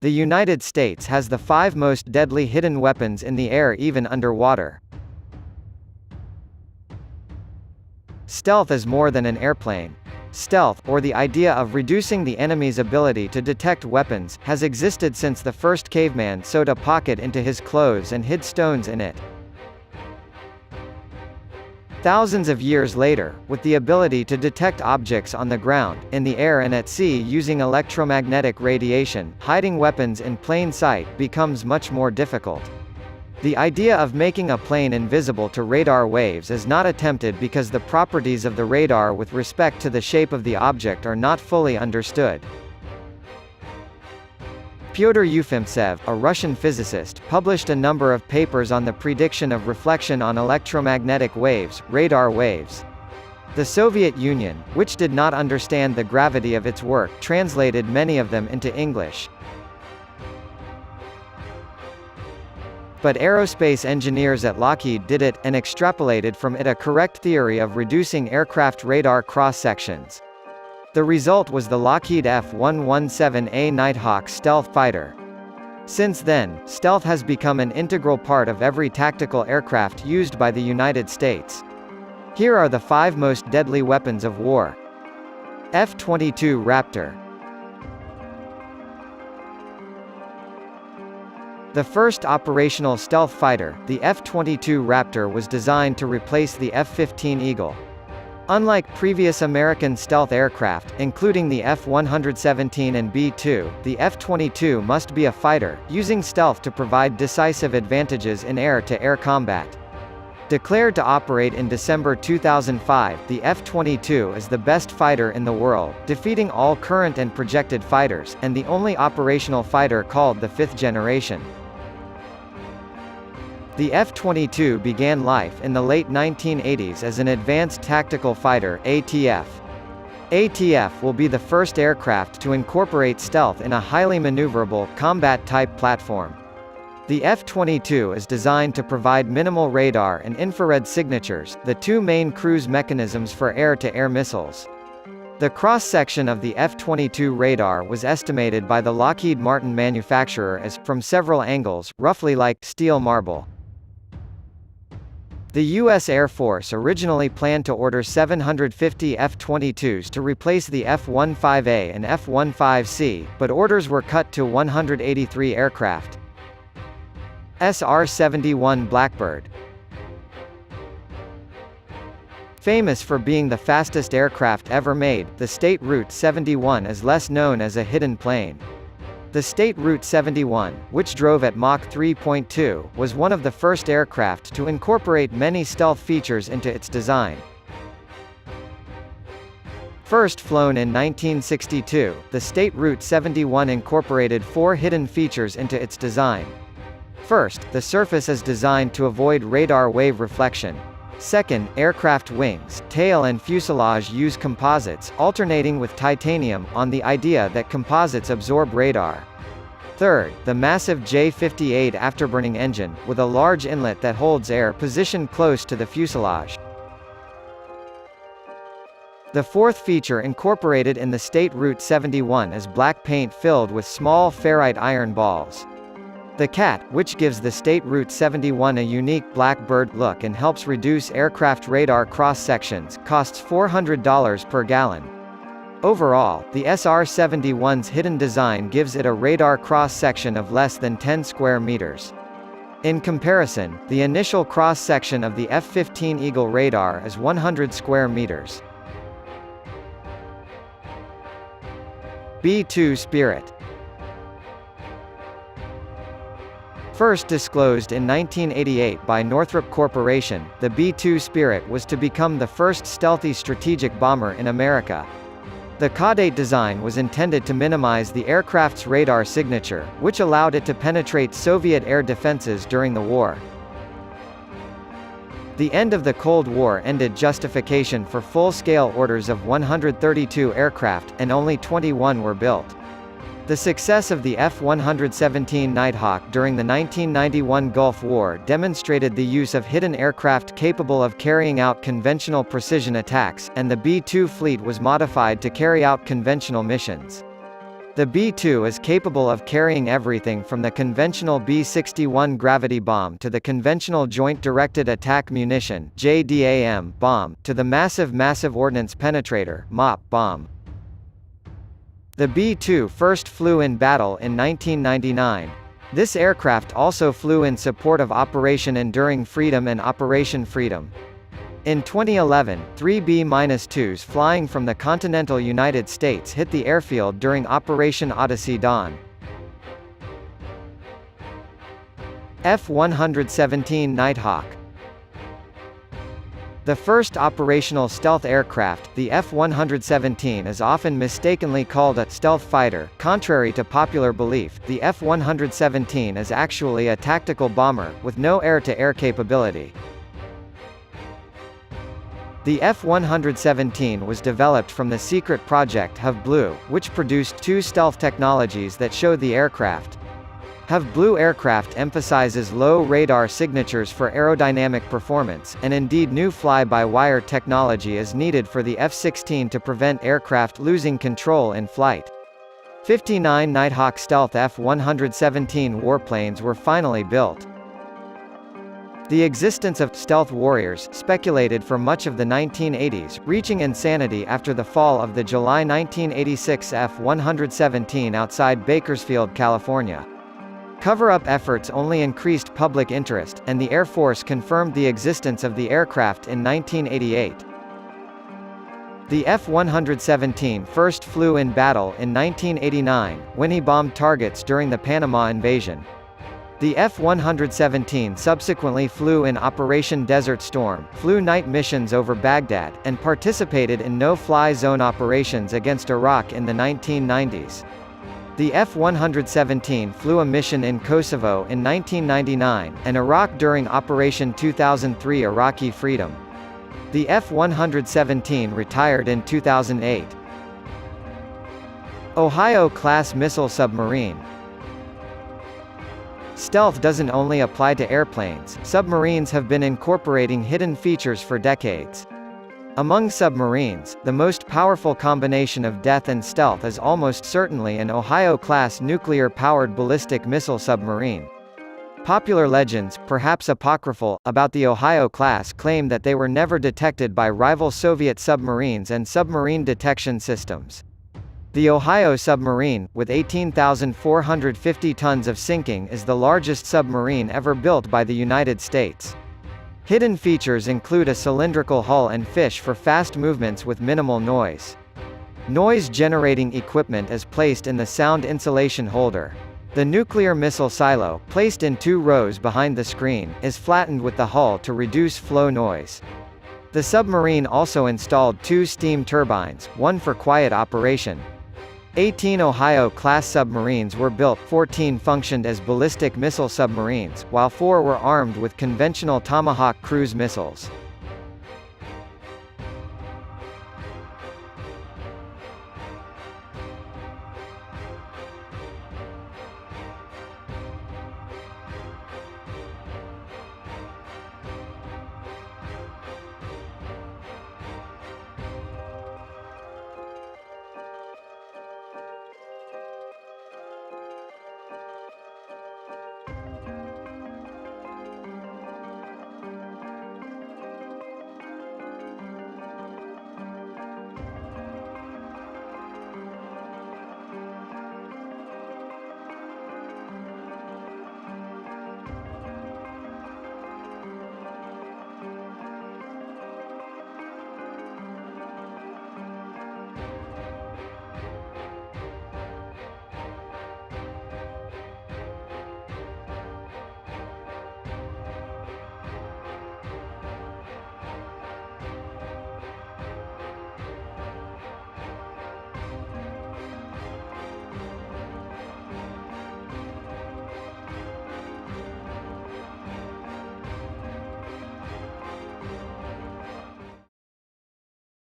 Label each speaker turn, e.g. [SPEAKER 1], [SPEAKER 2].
[SPEAKER 1] The United States has the 5 most deadly hidden weapons in the air even underwater. Stealth is more than an airplane. Stealth, or the idea of reducing the enemy's ability to detect weapons, has existed since the first caveman sewed a pocket into his clothes and hid stones in it. Thousands of years later, with the ability to detect objects on the ground, in the air and at sea using electromagnetic radiation, hiding weapons in plain sight becomes much more difficult. The idea of making a plane invisible to radar waves is not attempted because the properties of the radar with respect to the shape of the object are not fully understood. Pyotr Ufimtsev, a Russian physicist, published a number of papers on the prediction of reflection on electromagnetic waves, radar waves. The Soviet Union, which did not understand the gravity of its work, translated many of them into English. But aerospace engineers at Lockheed did it, and extrapolated from it a correct theory of reducing aircraft radar cross-sections. The result was the Lockheed F-117A Nighthawk stealth fighter. Since then, stealth has become an integral part of every tactical aircraft used by the United States. Here are the 5 most deadly weapons of war. F-22 Raptor. The first operational stealth fighter, the F-22 Raptor, was designed to replace the F-15 Eagle. Unlike previous American stealth aircraft, including the F-117 and B-2, the F-22 must be a fighter, using stealth to provide decisive advantages in air-to-air combat. Declared to operate in December 2005, the F-22 is the best fighter in the world, defeating all current and projected fighters, and the only operational fighter called the 5th generation. The F-22 began life in the late 1980s as an Advanced Tactical Fighter (ATF). ATF will be the first aircraft to incorporate stealth in a highly maneuverable, combat-type platform. The F-22 is designed to provide minimal radar and infrared signatures, the 2 main cruise mechanisms for air-to-air missiles. The cross-section of the F-22 radar was estimated by the Lockheed Martin manufacturer as, from several angles, roughly like steel marble. The U.S. Air Force originally planned to order 750 F-22s to replace the F-15A and F-15C, but orders were cut to 183 aircraft. SR-71 Blackbird. Famous for being the fastest aircraft ever made, the State Route 71 is less known as a hidden plane. The State Route 71, which drove at Mach 3.2, was one of the first aircraft to incorporate many stealth features into its design. First flown in 1962, the State Route 71 incorporated 4 hidden features into its design. First, the surface is designed to avoid radar wave reflection. Second, aircraft wings, tail and fuselage use composites, alternating with titanium, on the idea that composites absorb radar. Third, the massive J-58 afterburning engine, with a large inlet that holds air positioned close to the fuselage. The fourth feature incorporated in the State Route 71 is black paint filled with small ferrite iron balls. The cat, which gives the State Route 71 a unique black bird look and helps reduce aircraft radar cross-sections, costs $400 per gallon. Overall, the SR-71's hidden design gives it a radar cross-section of less than 10 square meters. In comparison, the initial cross-section of the F-15 Eagle radar is 100 square meters. B-2 Spirit. First disclosed in 1988 by Northrop Corporation, the B-2 Spirit was to become the first stealthy strategic bomber in America. The caudate design was intended to minimize the aircraft's radar signature, which allowed it to penetrate Soviet air defenses during the war. The end of the Cold War ended justification for full-scale orders of 132 aircraft, and only 21 were built. The success of the F-117 Nighthawk during the 1991 Gulf War demonstrated the use of hidden aircraft capable of carrying out conventional precision attacks, and the B-2 fleet was modified to carry out conventional missions. The B-2 is capable of carrying everything from the conventional B-61 gravity bomb to the conventional Joint Directed Attack Munition (JDAM) bomb, to the Massive Ordnance Penetrator (MOP) bomb. The B-2 first flew in battle in 1999. This aircraft also flew in support of Operation Enduring Freedom and Operation Freedom. In 2011, 3 B-2s flying from the continental United States hit the airfield during Operation Odyssey Dawn. F-117 Nighthawk. The first operational stealth aircraft, the F-117 is often mistakenly called a stealth fighter. Contrary to popular belief, the F-117 is actually a tactical bomber, with no air-to-air capability. The F-117 was developed from the secret project HAV Blue, which produced two stealth technologies that show the aircraft. HAV Blue aircraft emphasizes low radar signatures for aerodynamic performance, and indeed new fly-by-wire technology is needed for the F-16 to prevent aircraft losing control in flight. 59 Nighthawk stealth F-117 warplanes were finally built. The existence of stealth warriors speculated for much of the 1980s, reaching insanity after the fall of the July 1986 F-117 outside Bakersfield, California. Cover-up efforts only increased public interest, and the Air Force confirmed the existence of the aircraft in 1988. The F-117 first flew in battle in 1989, when he bombed targets during the Panama Invasion. The F-117 subsequently flew in Operation Desert Storm, flew night missions over Baghdad, and participated in no-fly zone operations against Iraq in the 1990s. The F-117 flew a mission in Kosovo in 1999, and Iraq during Operation 2003 Iraqi Freedom. The F-117 retired in 2008. Ohio-class missile submarine. Stealth doesn't only apply to airplanes, submarines have been incorporating hidden features for decades. Among submarines, the most powerful combination of death and stealth is almost certainly an Ohio-class nuclear-powered ballistic missile submarine. Popular legends, perhaps apocryphal, about the Ohio class claim that they were never detected by rival Soviet submarines and submarine detection systems. The Ohio submarine, with 18,450 tons of sinking, is the largest submarine ever built by the United States. Hidden features include a cylindrical hull and fish for fast movements with minimal noise. Noise-generating equipment is placed in the sound insulation holder. The nuclear missile silo, placed in 2 rows behind the screen, is flattened with the hull to reduce flow noise. The submarine also installed 2 steam turbines, one for quiet operation. 18 Ohio-class submarines were built, 14 functioned as ballistic missile submarines, while 4 were armed with conventional Tomahawk cruise missiles.